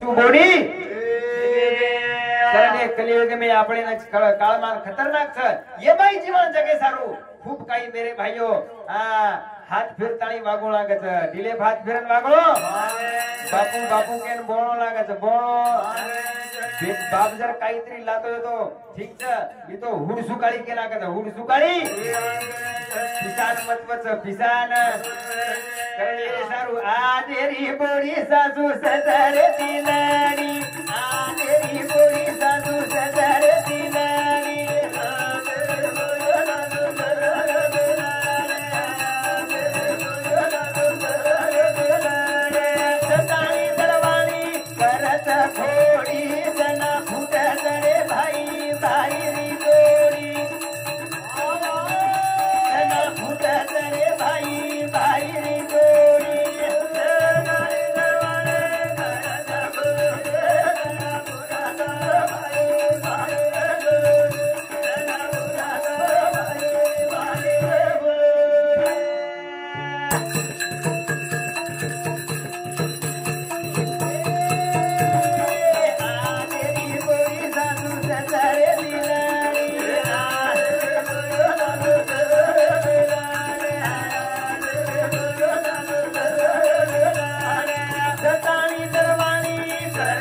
तू बोडी करणे कलियुग में આપણે કાળમાં ખતરનાક છે એ ભાઈ જીવન જગે સારું ખૂબ કાઈ મેરે ભાઈઓ હાથ ફેરતાણી વાગો લાગે છે ઢીલે હાથ ફેરન વાગો બાપુ બાપુ કેન બોણો લાગે છે બોણો બાપ જર કાઈતરી લાતો તો ઠીક છે ઈ તો હુડ સુકાળી કે લાગે છે હુડ સુકાળી પિસાન મત વચ પિસાન કરણે સારું આ તેરી બોડી સાસુ સદરે દિલાડી આ તેરી બોડી સાસુ સદરે દિલાડી સતાણી દરવાણી કરત થોડી જના ફૂટ દરે ભાઈ ભાઈ રી જોડી જના ફૂટ દરે ભાઈ ભાઈ રી જોડી સતાણી દરવાણી કરત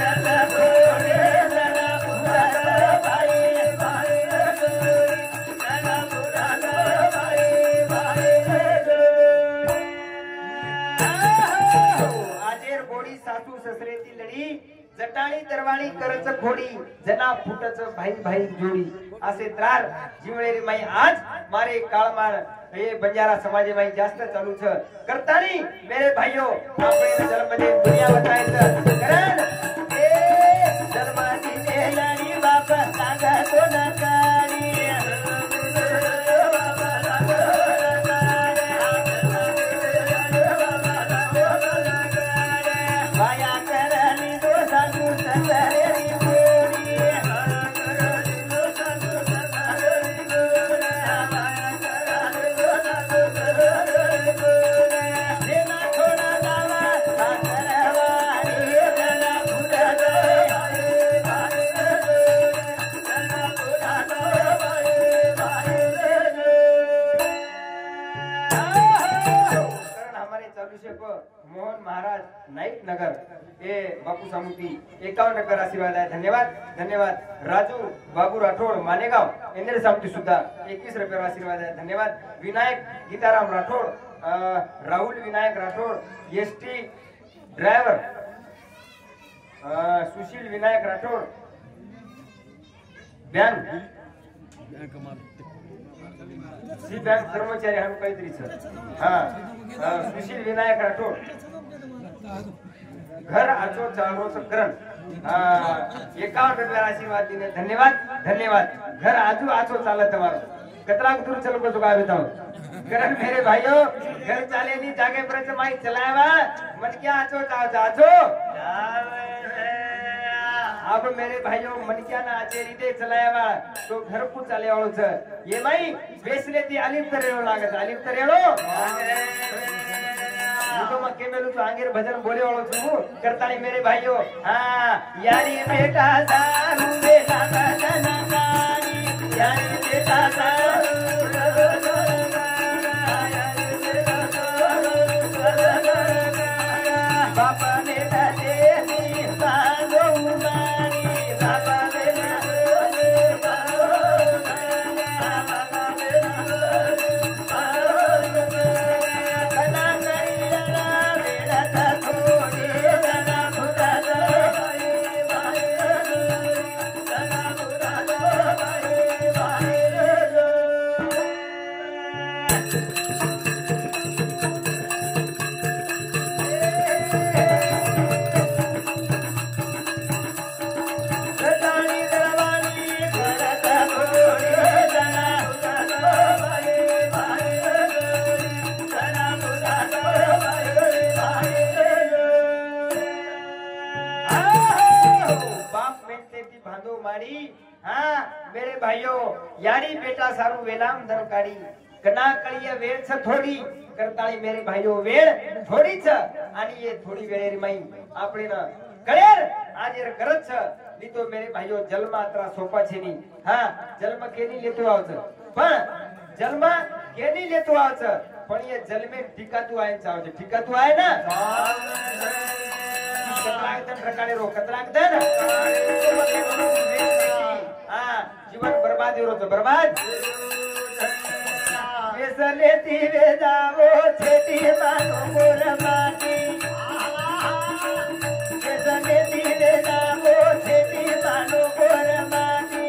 जटाणी दरवाणी करच खोडी जना फुटच भाई भाई जोडी असे त्रार जीवळेरी माई आज मारे काळमाळ हे बंजारा समाजे माई जास्त चालू छ करतानी मेरे भाइयों आपणे जन्मदे दुनिया बतायचं कारण ए जन्माची नेलानी बाप सांगा तो नकारी मोहन महाराज नाइक नगर ए बापू सामुती 51 नगर आशीर्वाद आहे धन्यवाद धन्यवाद राजू बाबू राठोड मानेगाव इंद्र सामुती सुद्धा 21 रुपये आशीर्वाद आहे धन्यवाद Vinayak Gitaram Rathod Rahul Vinayak Rathod ST driver Sushil Vinayak Rathod bank सी बँक कर्मचारी हम काहीतरी सर सुशील विनायक राठोड घर आचो चालरो करण 51 रुपया आशीर्वाद दीने धन्यवाद धन्यवाद घर आजू आचो चालत તમારો કતરાક દૂર ચલો को चुका देता हूं करण मेरे भाइयों घर चाले नी जागे पर माई चलावा मन क्या आचो जाचो आप मेरे भाइयों मन क्या ना आचे रीते चलावा तो घर को चाले वाळो छ ये माई बेसलेती आलिम तरेलो लागत आलिम तरेलो तो मैं केमेलू तो आंगेर भजन बोले वालो छु करतानी मेरे भाइयों हां यारी बेटा सारू बेटा जननानी यारी बेटा सारू बापा बेटा देवी सांगो मानी बापा बेटा मेरे भाइयों यारी बेटा सारू वेलाम धरकाडी कना कळिय वेळ छ थोडी करताळी मेरे भाइयों वेळ थोडी छ आणि ये थोडी वेळेरी माई आपले ना कळेर હાજર કરત છે ની તો મેરે ભાઈઓ જન્મ આત્રા સોપા છે ની હા જન્મ કેની લેતો આવશે પણ જન્મ કેની લેતો આવશે પણ એ જન્મે ઠીકાતું આય છે આવશે ઠીકાતું આય ને કતરાક દન રકાડે રો કતરાક દન હા જીવન બરબાદ એરો છે બરબાદ વેસલેતી વેજાવો છેટી માનો મોરમાતી વેસલેતી વેજાવો છેટી માનો મોરમાતી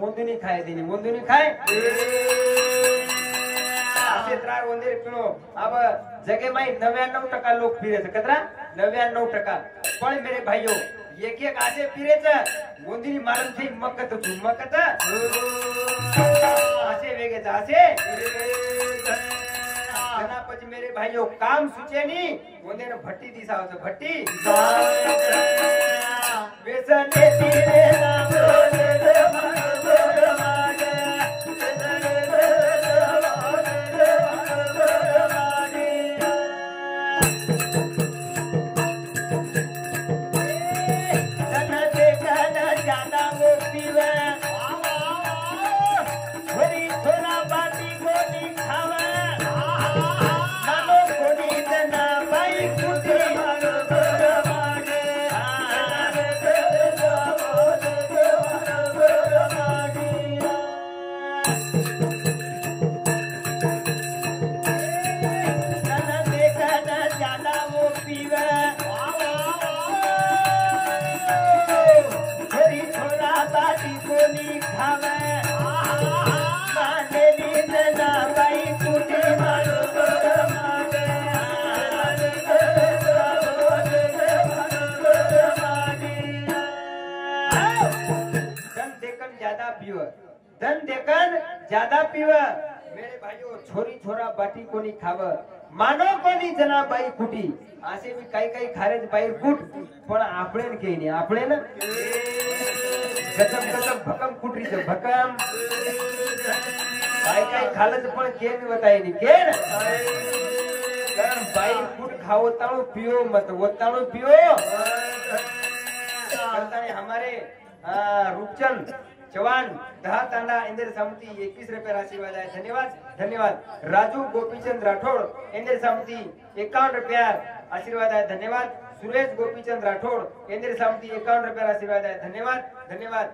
मोंदुनी खाए देनी मोंदुनी खाए आसे त्रार वंदेर पिणो अब जगे माई 99% लोक पीरे छे कतरा 99% पण मेरे भाईओ एक एक आसे पीरे छे मोंदुनी मारन थी मकत तू मकत आसे वेगे छे आसे जना પછી मेरे भाईओ काम सुचे नी वंदेर भट्टी दिशा छे भट्टी वेसन तीरे नाम धन देखन ज्यादा पीवा मेरे भाइयों छोरी छोरा बाटी कोनी खाव मानो कोनी जना बाई कुटी आसे भी काई काई खारेज बाई कुट पण आपणे ने केनी आपणे ने गजब गजब भकम कुटरी छे भकम काई काई खालज पण केनी बतायनी केन कारण बाई कुट खाओ ताणो पियो मत वताणो पियो करताने हमारे रूपचंद जवान दहा तांडा इंद्र समिति 21 रुपये आशीर्वाद है धन्यवाद धन्यवाद राजू गोपीचंद राठौड़ इंद्र समिति 51 रुपया आशीर्वाद है धन्यवाद सुरेश गोपीचंद राठौड़ इंद्र समिति 51 रुपया आशीर्वाद है धन्यवाद धन्यवाद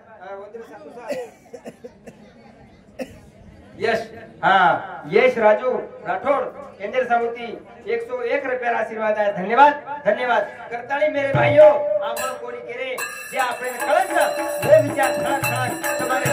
यश हाँ यश राजू राठौड़ केंद्र समिति 101 रुपया आशीर्वाद है धन्यवाद धन्यवाद करताली मेरे भाइयों आमण कोणी केरे जे आपणे कळत वो विचार खळक खळक तुम्हारे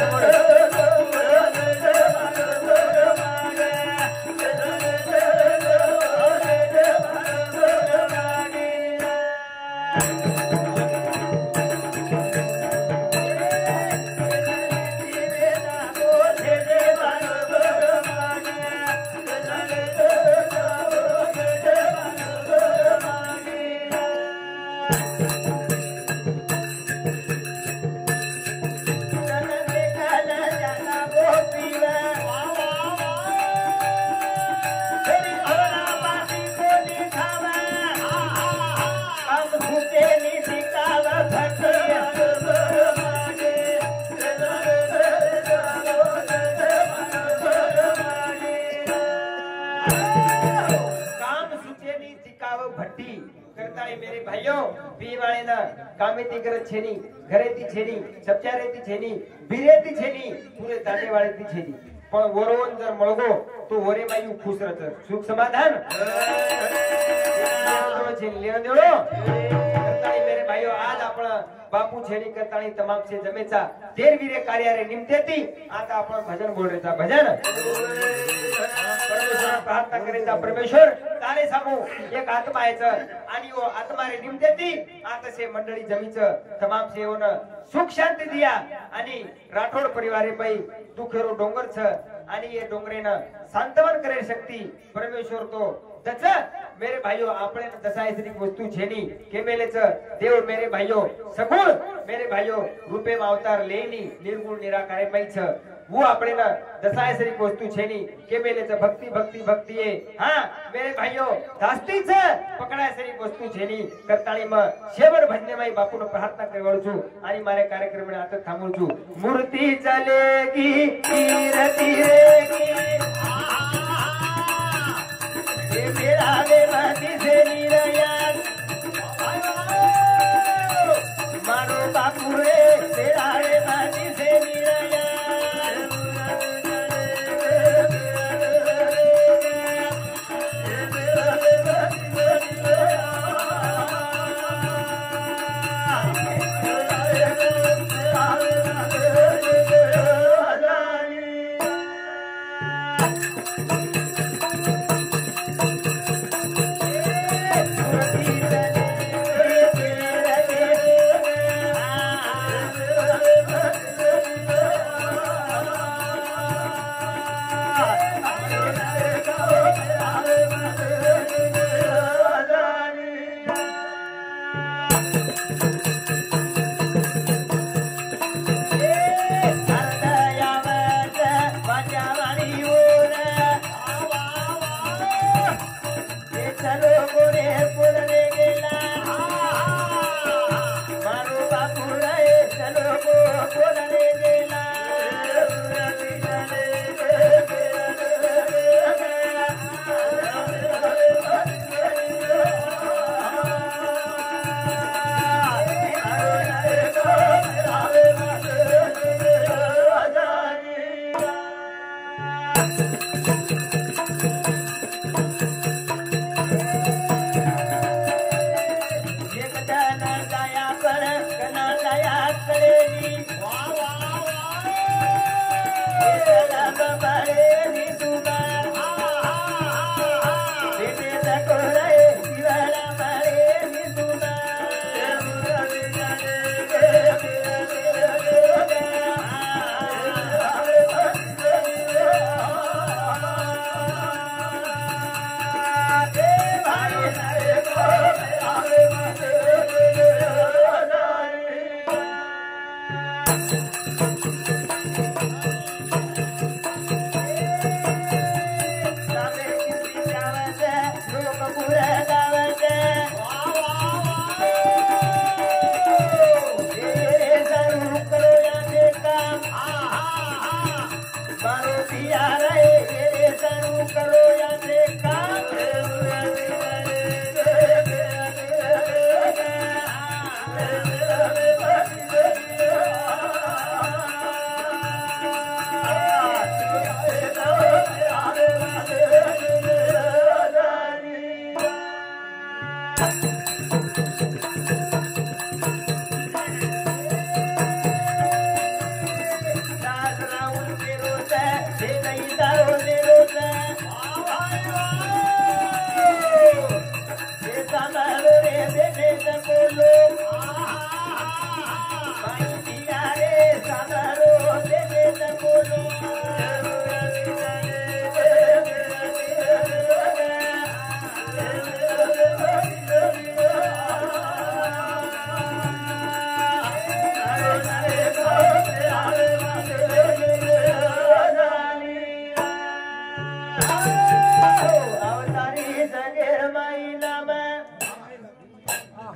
मेरे भाइयों पीवाणे ना कामेती करत छेनी घरेती छेनी सपचारेती छेनी बिरेती छेनी पूरे दाटे वाळेती छेनी पण वरोवन जर मळगो तो वरे मायू खुश रहत सुख समाधान लेण देवो करताळी मेरे भाइयों आज आपण बापू छेनी करताळी तमाम से जमेचा तेरवीरे कार्यारे निमतेती आता आपण भजन बोलरेचा भजन परमेश्वर प्रार्थना करेचा परमेश्वर तारे सांगू एक आत्मा यायचं आणि वो आत्मा रे निमतेती आता से मंडळी जमीचं तमाम से होन सुख शांती दिया आणि राठोड परिवारे पै दुखेरो डोंगर छ आणि ये डोंगरेनं सांत्वन करे शक्ती परमेश्वर तो तच मेरे भाइयों आपणे दसायसरिक वस्तु छेनी केमेलेच देव मेरे भाइयों सगुण मेरे भाइयों रूपे में अवतार लेनी निर्गुण निराकारे पै छ वो आपणे न दसायसरिक वस्तु छेनी केमेलेच भक्ति भक्ति भक्ति है हां मेरे भाइयों धास्ती छ पकडायसरिक वस्तु छेनी करताळी म शेवट भजने माई बापूनो प्रार्थना करवळ छु आणि मारे कार्यक्रम ने आता थांबू छु मूर्ति चलेगी तीर तीरेगी ये मेरा वे मती से निरयान मारो बापू रे मेरा वे मती से निरयान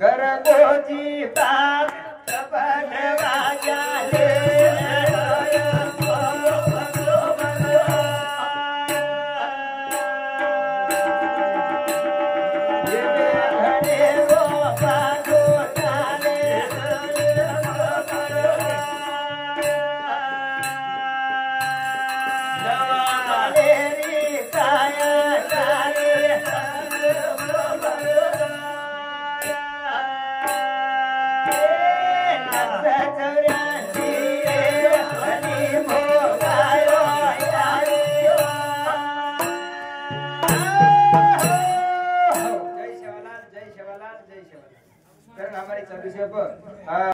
गरगोची बाप तपन वाजाले हमारी 26